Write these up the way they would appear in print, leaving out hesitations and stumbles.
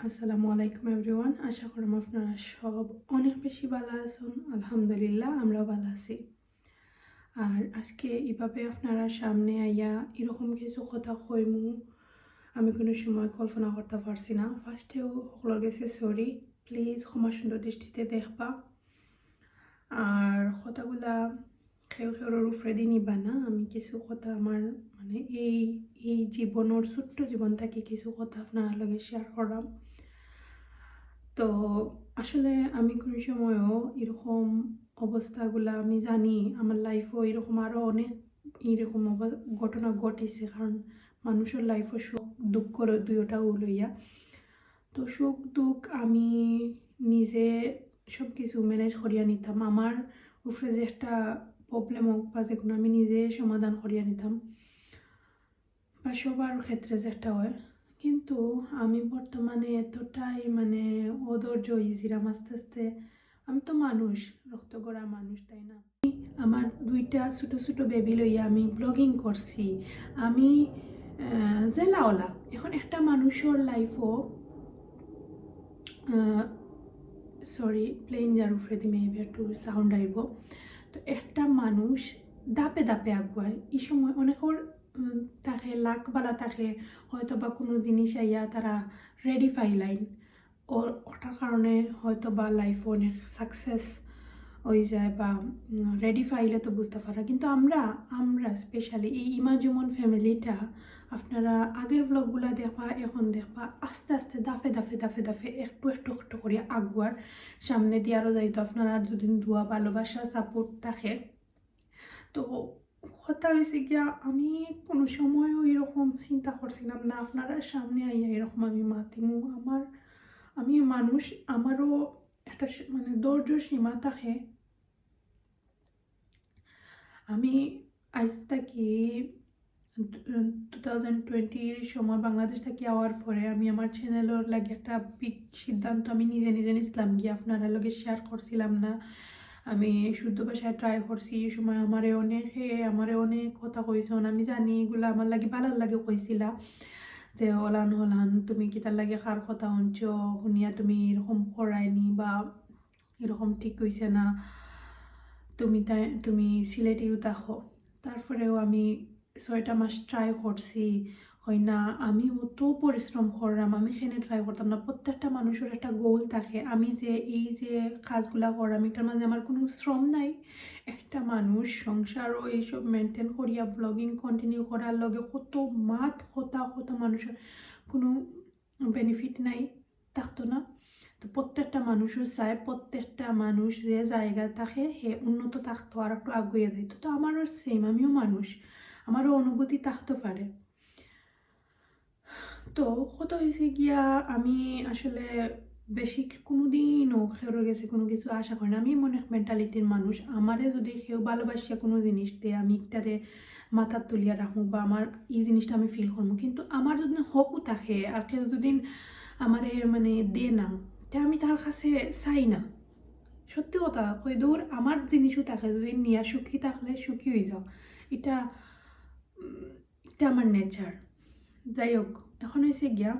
আসসালামু আলাইকুম এভরিওয়ান। আশা করলাম আপনারা সব অনেক বেশি ভালো আছেন। আলহামদুলিল্লাহ আমরা ভালো আছি। আর আজকে এভাবে আপনারা সামনে আইয়া এরকম কিছু কথা কইমু আমি কোনো সময় কল্পনা করতে পারছি না। ফার্স্টেও সকলের কাছে সরি, প্লিজ ক্ষমা সুন্দর দৃষ্টিতে দেখবা। আর কথাগুলা কেউ কেউর উপরে দিয়ে নিবা না। আমি কিছু কথা আমার মানে এই জীবনের ছোট্ট জীবন থেকে কিছু কথা আপনার লগে শেয়ার করলাম। তো আসলে আমি কোনো সময়ও এরকম অবস্থাগুলা আমি জানি আমার লাইফও এরকম আরও অনেক এরকম ঘটনা ঘটিছে, কারণ মানুষের লাইফও সুখ দুঃখ দুইটাও লইয়া। তো সুখ দুঃখ আমি নিজে সব কিছু ম্যানেজ করিয়া নিতাম। আমার উপরে যে একটা প্রবলেম হোক বা যে কোনো আমি নিজে সমাধান করিয়া নিতাম, বা সবার ক্ষেত্রে যেটা হয়। কিন্তু আমি বর্তমানে এতটাই মানে অধৈর্য হয়েছিলাম আস্তে আস্তে। আমি তো মানুষ, রক্ত গড়া মানুষ, তাই না? আমার দুইটা ছোটো ছোটো বেবি লইয়া আমি ব্লগিং করছি। আমি জেলাওয়ালা। এখন একটা মানুষের লাইফও সরি প্লেন যার উপরে দি মেবি একটু সাউন্ড আইব। তো একটা মানুষ দাপে দাপে আগুয়ায়। এই সময় অনেকের তাকে লাকবালা তাকে হয়তো বা কোনো জিনিস আইয়া তারা রেডি ফাইলাইন ওটার কারণে হয়তো বা লাইফ অনেক সাকসেস হয়ে যায় বা রেডি ফাইলে তো বুঝতে পারা। কিন্তু আমরা স্পেশালি এই জুমন ফ্যামিলিটা আপনারা আগের ব্লগগুলো দেখবা, এখন দেখবা আস্তে আস্তে দাফে দাফে দাফে দাফে একটু একটু একটু করে আগুয়ার সামনে দিয়ে আরও যাইতো। আপনারা যদি দোয়া ভালোবাসা সাপোর্ট থাকে। তো কথা হয়েছে গিয়া আমি কোনো সময়ও এরকম চিন্তা করছিলাম না আপনারা সামনে আইয়া এরকম আমি মাতিমু। আমি মানুষ, আমারও একটা মানে ধৈর্য সীমা থাকে। আমি আজ থাকি 2020 সময় বাংলাদেশ থেকে আওয়ার পরে আমি আমার চ্যানেলের লাগে একটা বিগ সিদ্ধান্ত আমি নিজে নিজে নিছিলাম গিয়ে আপনারা লগে শেয়ার করছিলাম না। আমি শুদ্ধ ভাষায় ট্রাই করছি। এই সময় আমারে অনেক কথা কইছেন। আমি জানি এগুলো আমার লাগে ভালো লাগে কইছিলা যে হলান তুমি কি তার লাগে কার কথা শুনছ, শুনিয়া তুমি এরকম করায়নি বা এরকম ঠিক হইছে না, তুমি সিলেটেও দেখো। তারপরেও আমি 6টা মাস ট্রাই করছি, হয় না। আমি অত পরিশ্রম করলাম, আমি সেখানে ট্রাই করতাম না। প্রত্যেকটা মানুষের একটা গোল থাকে। আমি যে এই যে কাজগুলা করলাম এটার মাঝে আমার কোনো শ্রম নাই। একটা মানুষ সংসারও এইসব মেনটেন করিয়া ব্লগিং কন্টিনিউ করার লগে কত কত মানুষের কোনো বেনিফিট নাই থাকতো না। তো প্রত্যেকটা মানুষও চায় প্রত্যেকটা মানুষ যে জায়গা থাকে হে উন্নত থাকতো আর একটু আগুয়ে যেত। তো আমারও সেম, আমিও মানুষ, আমারও অনুভূতি থাকতে পারে। তো কত হয়েছে গিয়া আমি আসলে বেশি কোনোদিনও খেয়ে গেছে কোনো কিছু আশা করি না। আমি মনে মেন্টালিটির মানুষ। আমারে যদি কেউ ভালোবাসিয়া কোনো জিনিস দেয় আমি একটারে মাথার তুলিয়া রাখবো বা আমার এই জিনিসটা আমি ফিল করবো। কিন্তু আমার যদি হকও থাকে আর কেউ যদি আমারে মানে দে না, তা আমি তার কাছে চাই না। সত্যি কথা কই দূর আমার জিনিসও থাকে, যদি নিয়া সুখী থাকলে সুখী হয়ে যাও। এটা এটা আমার নেচার। যাই হোক, এখন হয়েছে গিয়া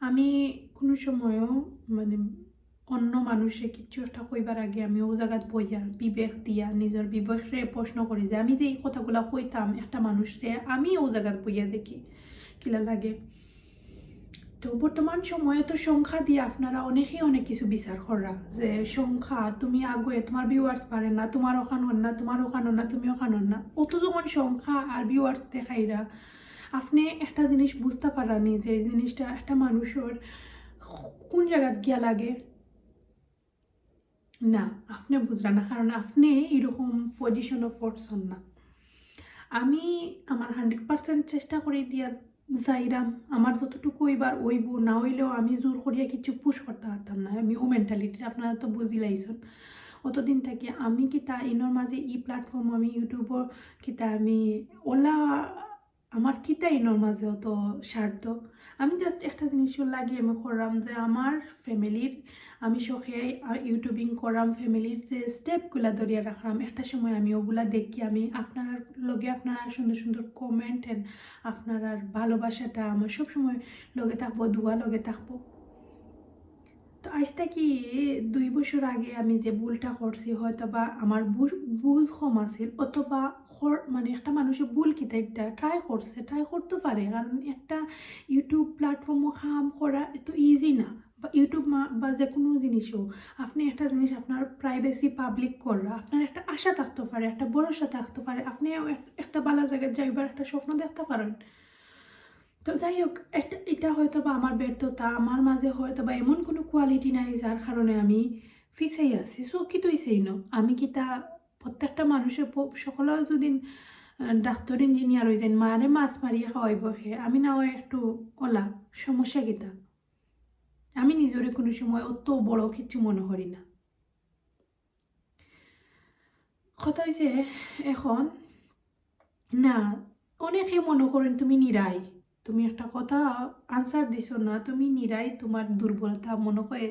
আমি কোনো সময়ও মানে অন্য মানুষে কিছু একটা কইবার আগে আমি ও জায়গাত বইয়া বিবেক দিয়া নিজের বিবেকরে প্রশ্ন করি যে আমি যে এই কথাগুলা কইতাম একটা মানুষরে আমি ও জায়গাত বইয়া দেখি কিলা লাগে। তো বর্তমান সময়ে তো সংখ্যা দিয়ে আপনারা অনেকেই অনেক কিছু বিচার করা যে সংখ্যা তুমি আগে তোমার ভিউয়ার্স পারে না, তোমার ওখান না, তোমার ওখান না, তুমি ওখান না। অত যখন সংখ্যা আর ভিউয়ার্স দেখাইরা আপনি একটা জিনিস বুঝতে পারানি যে জিনিসটা একটা মানুষের কোন জায়গাত গিয়া লাগে না, আপনি বুঝলেন না, কারণ আপনি এরকম পজিশনও পড়ছেন না। আমি আমার 100% চেষ্টা করে দিয়া যাইরাম। আমার যতটুকু এবার ওইব না হইলেও আমি জোর করিয়া কিছু পুশ করতে পারতাম না। আমি ও মেন্টালিটি আপনারা তো বুঝি লাইছেন। অতদিন থেকে আমি কিতা ইনোর মাঝে ই প্ল্যাটফর্ম আমি ইউটিউবর কিতা আমি ওলা আমার কিতা ইনোর মাঝে অত স্বার্থ। আমি জাস্ট একটা জিনিস লাগিয়ে আমি করলাম যে আমার ফ্যামিলির আমি শখে ইউটিউবিং করাম, ফ্যামিলির যে স্টেপগুলা ধরিয়া রাখলাম, একটা সময় আমি ওগুলা দেখি, আমি আপনার লগে আপনারা সুন্দর সুন্দর কমেন্ট এন্ড আপনার ভালোবাসাটা আমার সবসময় লগে থাকবো, দোয়া লগে থাকবো। তো আজ থেকে 2 বছর আগে আমি যে ভুলটা করছি, হয়তো বা আমার বুঝ কম আছিল, অথবা মানে একটা মানুষের ভুল কিতা একটা ট্রাই করতে পারে, কারণ একটা ইউটিউব প্ল্যাটফর্মও কাম করা এত ইজি না, বা ইউটিউব বা যে কোনো জিনিসও আপনি একটা জিনিস আপনার প্রাইভেসি পাবলিক করা, আপনার একটা আশা থাকতে পারে, একটা ভরসা থাকতে পারে, আপনি একটা ভালো জায়গায় যাইবার একটা স্বপ্ন দেখতে পারেন। তো যাই হোক, এটা হয়তো বা আমার ব্যর্থতা, আমার মাঝে হয়তো বা এমন কোনো কোয়ালিটি নাই যার কারণে আমি পিছিয়ে আছি। সো কি তুই সেই ন আমি কি তা প্রত্যেকটা মানুষের সকলের যদি ডাক্তার ইঞ্জিনিয়ার হয়ে যান, মারে মাছ মারিয়া খাওয়াইব খে, আমি না হয় একটু ওলা সমস্যা কিতা। আমি নিজরে কোনো সময় অত বড় কিছু মনে করি না। কথা হয়েছে এখন, না অনেকে মনে করেন তুমি নিরাই, তুমি একটা কথা আনসার দিছো না, তুমি নিরাই, তোমার দুর্বলতা মনে করে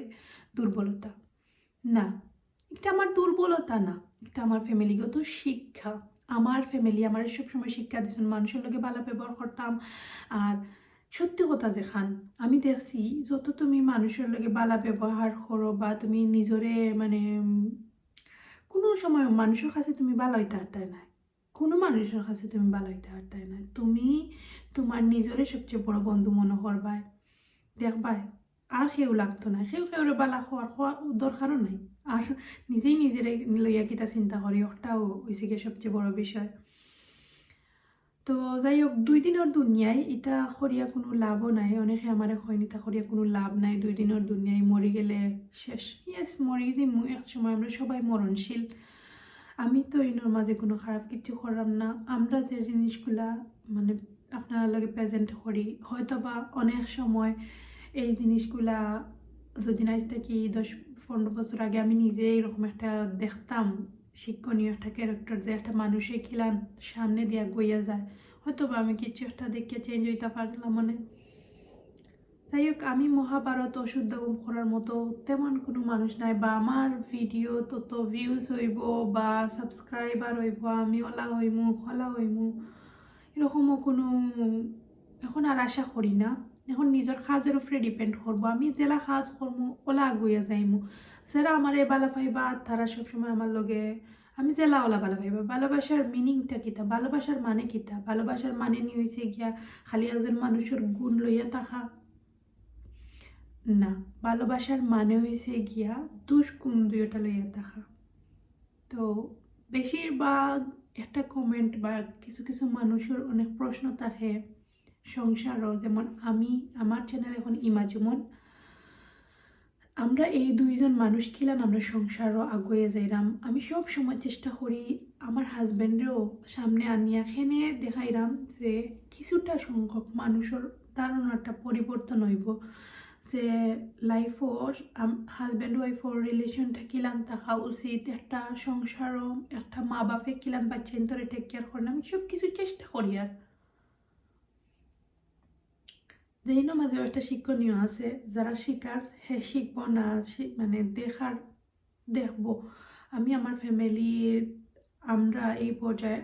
দুর্বলতা না। এটা আমার দুর্বলতা না, এটা আমার ফ্যামিলিগত শিক্ষা। আমার ফ্যামিলি আমার সবসময় শিক্ষা দিয়েছেন মানুষের লোকে ভালো ব্যবহার করতাম। আর সত্যি কথা যেখান আমি দেখছি, যত তুমি মানুষের লোকে ভালো ব্যবহার করো বা তুমি নিজরে মানে কোনো সময় মানুষের কাছে তুমি ভালো হইতে হারতায় না, কোনো মানুষের কাছে তুমি ভালো হইতে হারতায় না। তুমি তোমার নিজরে সবচেয়ে বড় বন্ধু মনে করবাই, দেখবাই আর কেউ লাগতো না, কেউরে বালা হওয়ার দরকারও নাই। আর নিজেই নিজের লইয়া কিতা চিন্তা করি, ওটাও হয়েছে গিয়ে সবচেয়ে বড় বিষয়। তো যাই হোক, 2 দিনের দুনিয়ায় ইটা করিয়া কোনো লাভও নাই। অনেকে আমার হয়নি তা করিয়া কোনো লাভ নাই, 2 দিনের দুনিয়ায় মরে গেলে শেষ। ইয়েস, মরে গেছি, এক সময় আমরা সবাই মরণশীল। আমি তো এনার মাঝে কোনো খারাপ কিছু করলাম না। আমরা যে জিনিসগুলা মানে আপনার লগে প্রেজেন্ট করি, হয়তো বা অনেক সময় এই জিনিসগুলা যদি আজ থেকে 10-15 বছর আগে আমি নিজে এরকম একটা দেখতাম শিক্ষণীয় একটা ক্যারেক্টার, যে একটা মানুষের খিলান সামনে দিয়া গইয়া যায়, হয়তো বা আমি কিছু একটা দেখে চেঞ্জ হইতে পারলাম মনে। যাই হোক, আমি মহাভারত অশুদ্ধ করার মতো তেমন কোনো মানুষ নাই, বা আমার ভিডিও তত ভিউজ হইব বা সাবস্ক্রাইবার হইব, আমি ওলা হইমু এরকমও কোনো এখন আর আশা করি না। এখন নিজের কাজের উপরে ডিপেন্ড করবো, আমি জেলা কাজ করবো ওলা আগুয়া যাইমু। যারা আমার এ বালা পাইবা তারা সবসময় আমার লগে, আমি জেলা ওলা বালা পাইবা। ভালোবাসার মিনিংটা কিতা, ভালোবাসার মানে কিতা, ভালোবাসার মানে নিয়ে হয়েছে গিয়া খালি একজন মানুষের গুণ লইয়া থাকা না, ভালোবাসার মানে হয়েছে গিয়া দুষ্গুণ দুইটা লইয়া থাকা। তো বেশিরভাগ একটা কমেন্ট বা কিছু কিছু মানুষের অনেক প্রশ্ন থাকে সংসারও, যেমন আমার চ্যানেল এখন জুমন, আমরা এই 2জন মানুষ খিলান আমরা সংসারও আগুয়ে যাইরাম। আমি সব সময় চেষ্টা করি আমার হাজব্যান্ডেরও সামনে আনিয়া খেনে দেখাইরাম যে কিছুটা সংখ্যক মানুষের ধারণাটা পরিবর্তন হইব, যে লাইফও হাজব্যান্ড ওয়াইফর রিলেশনটা কিলান থাকা উচিত, একটা সংসারও একটা মা বাপে কিলান বাচ্চা ধরে টেক কেয়ার করেন, আমি সব কিছু চেষ্টা করি। আর যেইনো মাঝে একটা শিক্ষণীয় আছে, যারা শিকার হে শিখবো না, মানে দেখবো। আমি আমার ফ্যামিলির আমরা এই পর্যায়ে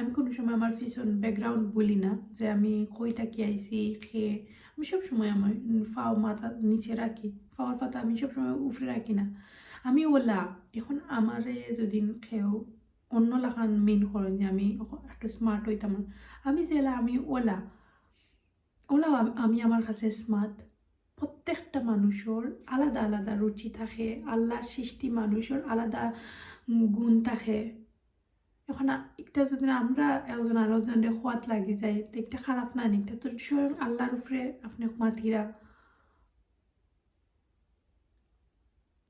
আমি কোনো সময় আমার পিছন ব্যাকগ্রাউন্ড বলি না, যে আমি কইটা কি আইসি খেয়ে। আমি সবসময় আমার ফাও মাথা নিচে রাখি, ফাওয়ার পাতা আমি সবসময় উপরে রাখি না। আমি ওলা এখন আমারে যদি খেয়েও অন্য লাখান মেন করেন যে আমি একটু স্মার্ট হইতাম, আমি জেলা আমি ওলা আমি আমার কাছে স্মার্ট। প্রত্যেকটা মানুষের আলাদা আলাদা রুচি থাকে, আল্লাহর সৃষ্টি মানুষের আলাদা গুণ থাকে। এখন একটা যদি আমরা একজন আরেকজনের খোয়াত লাগি যায়, তো একটা খারাপ না, একটা তো স্বয়ং আল্লাহর উপরে আপনি মাতিরা।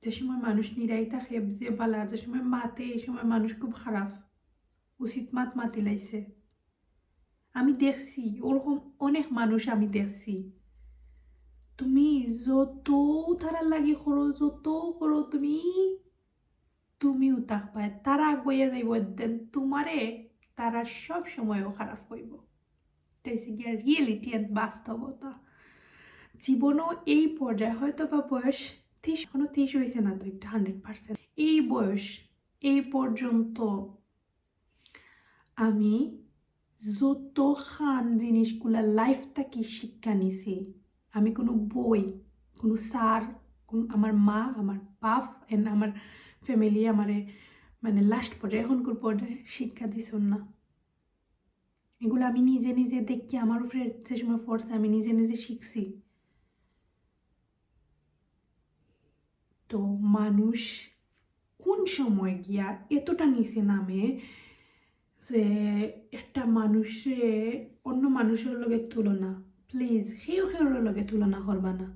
যে সময় মানুষ নিরাই থাকে যে বালার, যে সময় মাতে এই সময় মানুষ খুব খারাপ, উচিত মাতি লাইছে। আমি দেখছি ওরকম অনেক মানুষ, আমি দেখছি তুমি যত তারা লাগি করো, যত করো তুমিও তাক পায় তারা আগুয়া যাইব, দেন তোমারে তারা সব সময়ও খারাপ হইব। এটা হচ্ছে গিয়া রিয়েলিটি অ্যান্ড বাস্তবতা। জীবনও এই পর্যায়ে হয়তো বা বয়স এখনো 23 হয়েছে না তো, একটা 100%। এই বয়স এই পর্যন্ত আমি যত খান জিনিসগুলা লাইফ থেকে শিক্ষা নিছি, আমি কোনো বই, কোনো স্যার, কোনো আমার মা, আমার বাপ এন্ড আমার ফ্যামিলি আমারে মানে লাস্ট পর্যায়ে এখনকার পর্যায়ে শিক্ষা দিছন না। এগুলো আমি নিজে নিজে দেখি, আমার উপরে যে সময় ফোর্সে আমি নিজে নিজে শিখছি। তো মানুষ কোন সময় গিয়া এতটা নিচে নামে যে একটা মানুষে অন্য মানুষের লগে তুলনা, প্লিজ সেও লগে তুলনা করবা না।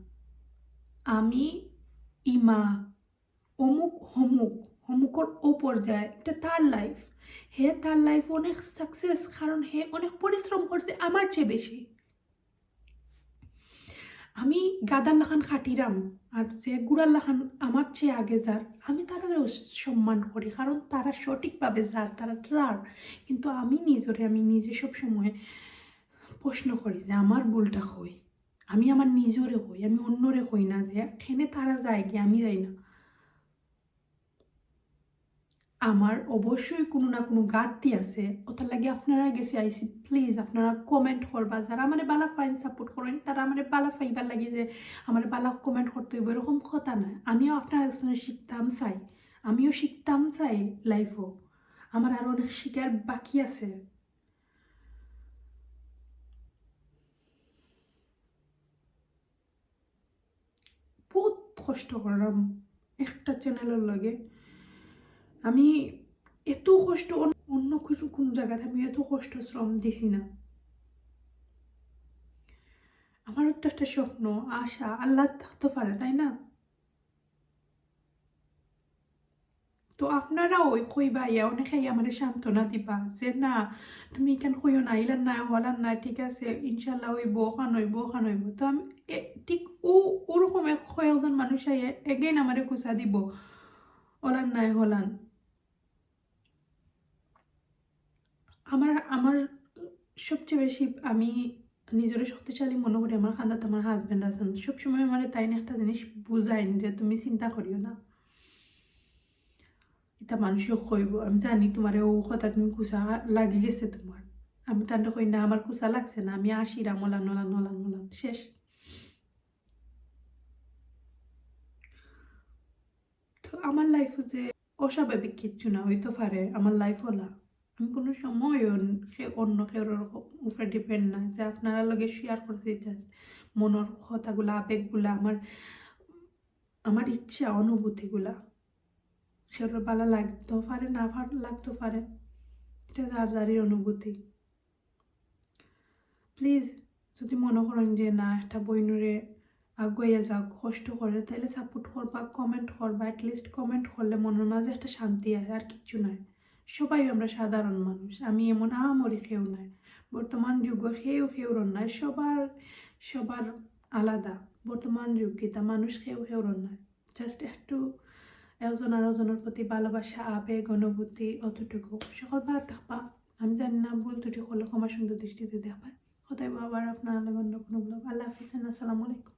আমি ইমা অমুক অমুকর ও পর্যায়ে, এটা তার লাইফ, হে তার লাইফ অনেক সাকসেস, কারণ হে অনেক পরিশ্রম করছে আমার চেয়ে বেশি। আমি গাদার লাখান খাটিরাম, আর যে গুড়ার লাখান আমার চেয়ে আগে যার, আমি তারাও সম্মান করি, কারণ তারা সঠিকভাবে যার, তারা যার। কিন্তু আমি নিজে সবসময় প্রশ্ন করি যে আমার ভুলটা হই, আমি আমার নিজরে হই, আমি অন্যরে হই না যে এখানে তারা যায় গিয়ে আমি যাই না। আমার অবশ্যই কোনো না কোনো ঘাটতি আছে, ওটার লাগে আপনারা গেছে আইসি। প্লিজ আপনারা কমেন্ট করবা, যারা আমার বালা ফাইন সাপোর্ট করেন তারা আমার বালা ফাইবার লাগে যে আমার বালা কমেন্ট করতে হইব এরকম কথা না। আমিও আপনার একজনের শিখতাম চাই, আমিও শিখতাম চাই লাইফও, আমার আরো অনেক শিখার বাকি আছে। বহুত কষ্ট করলাম একটা চ্যানেলের লগে, আমি এত কষ্ট অন্য কিছু কোনো জায়গাতে আমি এত কষ্ট শ্রম দিছি না। আমারও তো একটা স্বপ্ন, আশা, আল্লাহ থাকতে পারে, তাই না? তো আপনারা ওই কইবা ইয়া অনেকেই আমার সান্ত্বনা দিবা যে না তুমি এখান কইও না, ইলান না হলান না, ঠিক আছে ইনশাল্লাহ হইব, ওখান হইব, ওখান হইব। তো আমি ঠিক ওরকম কয়েকজন মানুষ আইয়ে এগেইন আমারে কুচা দিব ওলান নাই হলান। আমার আমার সবচেয়ে বেশি আমি নিজের শক্তিশালী মনে করি আমার খান্দাত আমার হাজব্যান্ড আছেন, সবসময় আমার তাই না একটা জিনিস বুঝাইন যে তুমি চিন্তা করিও না, এটা মানুষও কইব, আমি জানি তোমার ও কথা তুমি কুচা লাগি গেছে তোমার। আমি তান্ডা কই না আমার কুচা লাগছে না, আমি আশিরা মলান নলান নলান নলান শেষ। তো আমার লাইফে যে অস্বাভাবিক কিচ্ছু না হইতে পারে, আমার লাইফ হলা আমি কোনো সময় অন্য কেউ উপরে ডিপেন্ড না যে আপনারা লগে শেয়ার করতে চাচ্ছে মনের কথাগুলা, আবেগগুলা, আমার আমার ইচ্ছা অনুভূতিগুলা। সেওর ভালো লাগতেও পারে, না লাগতেও পারে, এটা যার যারই অনুভূতি। প্লিজ যদি মনে করেন যে না একটা বইনুরে আগুয়াইয়া যাও কষ্ট করে, তাহলে সাপোর্ট করবা, কমেন্ট করবা। অ্যাটলিস্ট কমেন্ট করলে মনের মাঝে একটা শান্তি হয়, আর কিচ্ছু নয়। সবাই আমরা সাধারণ মানুষ, আমি এমন আহামরি কেউ নয়। বর্তমান যুগ খেউর নয়, সবার সবার আলাদা। বর্তমান যুগ গীতা মানুষ খেউর নয়, জাস্ট একটু একজন আর একজনের প্রতি ভালোবাসা, আবেগ, অনুভূতি, অতটুকু। সকল ভালো থাকবা। আমি জানি না ভুল ত্রুটি করলে ক্ষমা সুন্দর দৃষ্টিতে দেখবা। কোথায় আবার আপনার অন্য কোনো ব্লগ। আল্লাহ হাফিজ, আসসালামু আলাইকুম।